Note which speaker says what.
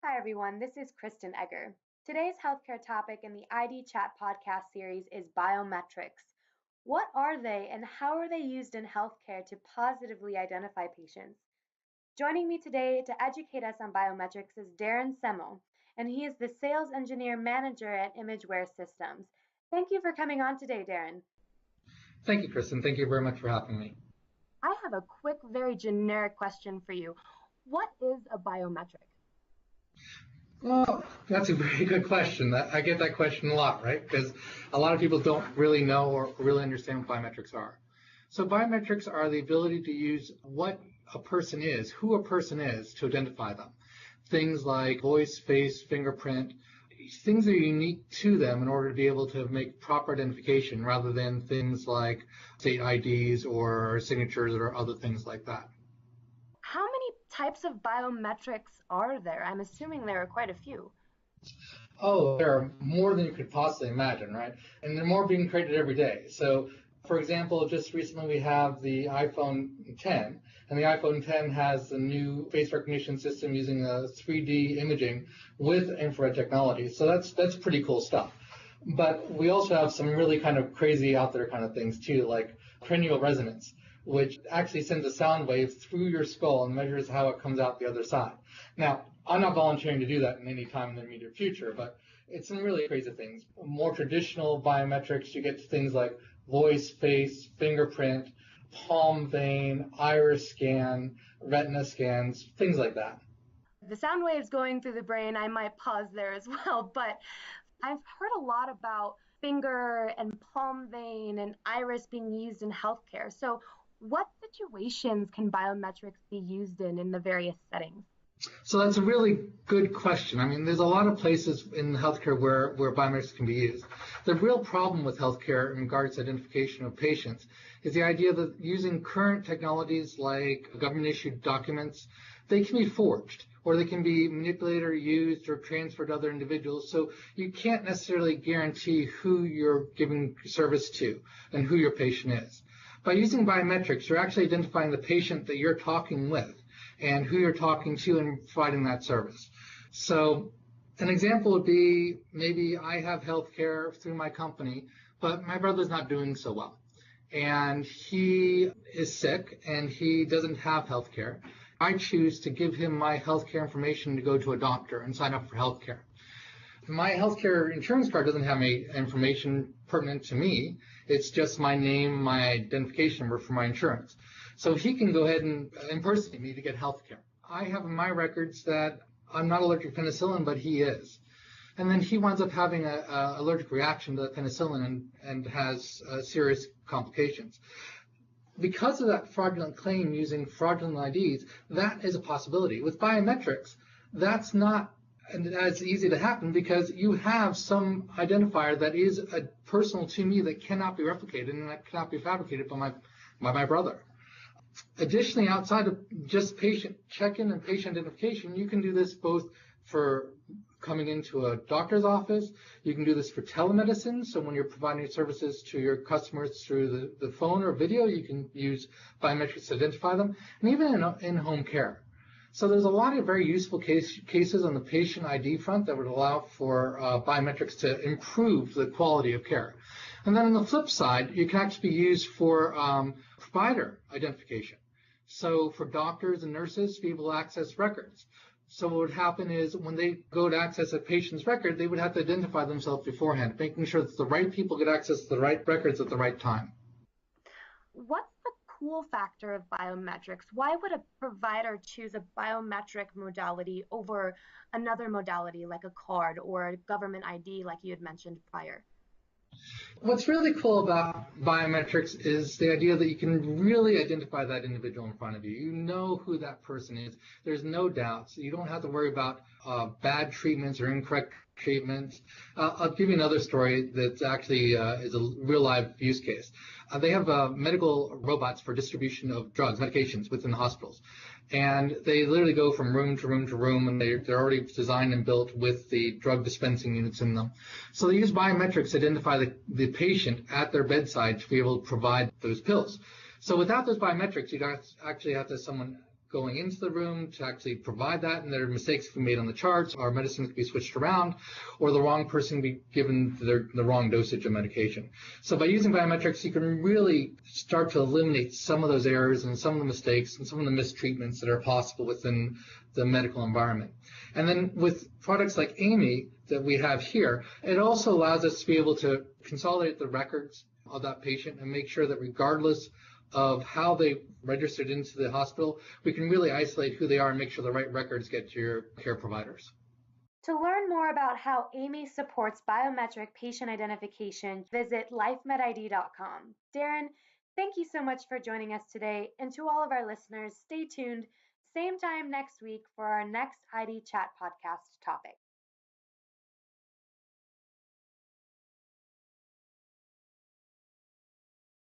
Speaker 1: Hi, everyone. This is Kristen Egger. Today's healthcare topic in the IDChat Podcast series is biometrics. What are they and how are they used in healthcare to positively identify patients? Joining me today to educate us on biometrics is Darren Semmel, and he is the Sales Engineer Manager at ImageWare Systems. Thank you for coming on today, Darren.
Speaker 2: Thank you, Kristen. Thank you very much for having me.
Speaker 1: I have a quick, very generic question for you. What is a biometric?
Speaker 2: Well, that's a very good question. I get that question a lot, right? Because a lot of people don't really know or really understand what biometrics are. So biometrics are the ability to use what a person is, who a person is, to identify them. Things like voice, face, fingerprint, things that are unique to them in order to be able to make proper identification rather than things like state IDs or signatures or other things like that.
Speaker 1: How many types of biometrics are there? I'm assuming there are quite a few.
Speaker 2: Oh, there are more than you could possibly imagine, right? And they're more being created every day. So, for example, just recently we have the iPhone 10, and the iPhone 10 has a new face recognition system using a 3D imaging with infrared technology. So that's pretty cool stuff. But we also have some really kind of crazy out there kind of things too, like cranial resonance, which actually sends a sound wave through your skull and measures how it comes out the other side. Now, I'm not volunteering to do that in any time in the immediate future, but it's some really crazy things. More traditional biometrics, you get to things like voice, face, fingerprint, palm vein, iris scan, retina scans, things like that.
Speaker 1: The sound waves going through the brain, I might pause there as well, but I've heard a lot about finger and palm vein and iris being used in healthcare. So what situations can biometrics be used in the various settings?
Speaker 2: So that's a really good question. I mean, there's a lot of places in healthcare where biometrics can be used. The real problem with healthcare in regards to identification of patients is the idea that using current technologies like government-issued documents, they can be forged, or they can be manipulated or used or transferred to other individuals. So you can't necessarily guarantee who you're giving service to and who your patient is. By using biometrics, you're actually identifying the patient that you're talking with and who you're talking to and providing that service. So an example would be maybe I have healthcare through my company, but my brother's not doing so well. And he is sick and he doesn't have healthcare. I choose to give him my healthcare information to go to a doctor and sign up for healthcare. My healthcare insurance card doesn't have any information pertinent to me. It's just my name, my identification number for my insurance. So he can go ahead and impersonate me to get healthcare. I have in my records that I'm not allergic to penicillin, but he is. And then he winds up having an allergic reaction to the penicillin and has serious complications. Because of that fraudulent claim using fraudulent IDs, that is a possibility. With biometrics, that's not as easy to happen because you have some identifier that is personal to me that cannot be replicated and that cannot be fabricated by my brother. Additionally, outside of just patient check-in and patient identification, you can do this both for coming into a doctor's office. You can do this for telemedicine. So when you're providing services to your customers through the phone or video, you can use biometrics to identify them, and even in home care. So there's a lot of very useful cases on the patient ID front that would allow for biometrics to improve the quality of care. And then on the flip side, you can actually be used for provider identification. So for doctors and nurses to be able to access records. So what would happen is when they go to access a patient's record, they would have to identify themselves beforehand, making sure that the right people get access to the right records at the right time.
Speaker 1: What's the cool factor of biometrics? Why would a provider choose a biometric modality over another modality like a card or a government ID like you had mentioned prior?
Speaker 2: What's really cool about biometrics is the idea that you can really identify that individual in front of you. You know who that person is. There's no doubt. So you don't have to worry about bad treatments or incorrect treatments. I'll give you another story that actually is a real live use case. They have medical robots for distribution of drugs, medications within the hospitals. And they literally go from room to room to room, and they're already designed and built with the drug dispensing units in them. So they use biometrics to identify the patient at their bedside to be able to provide those pills. So without those biometrics, you'd actually have to have someone going into the room to actually provide that, and there are mistakes can be made on the charts, or medicines can be switched around, or the wrong person can be given the wrong dosage of medication. So by using biometrics, you can really start to eliminate some of those errors and some of the mistakes and some of the mistreatments that are possible within the medical environment. And then with products like AIMI that we have here, it also allows us to be able to consolidate the records of that patient and make sure that regardless of how they registered into the hospital, we can really isolate who they are and make sure the right records get to your care providers.
Speaker 1: To learn more about how AIMI supports biometric patient identification, visit lifemedid.com. Darren, thank you so much for joining us today. And to all of our listeners, stay tuned, same time next week for our next IDChat podcast topic.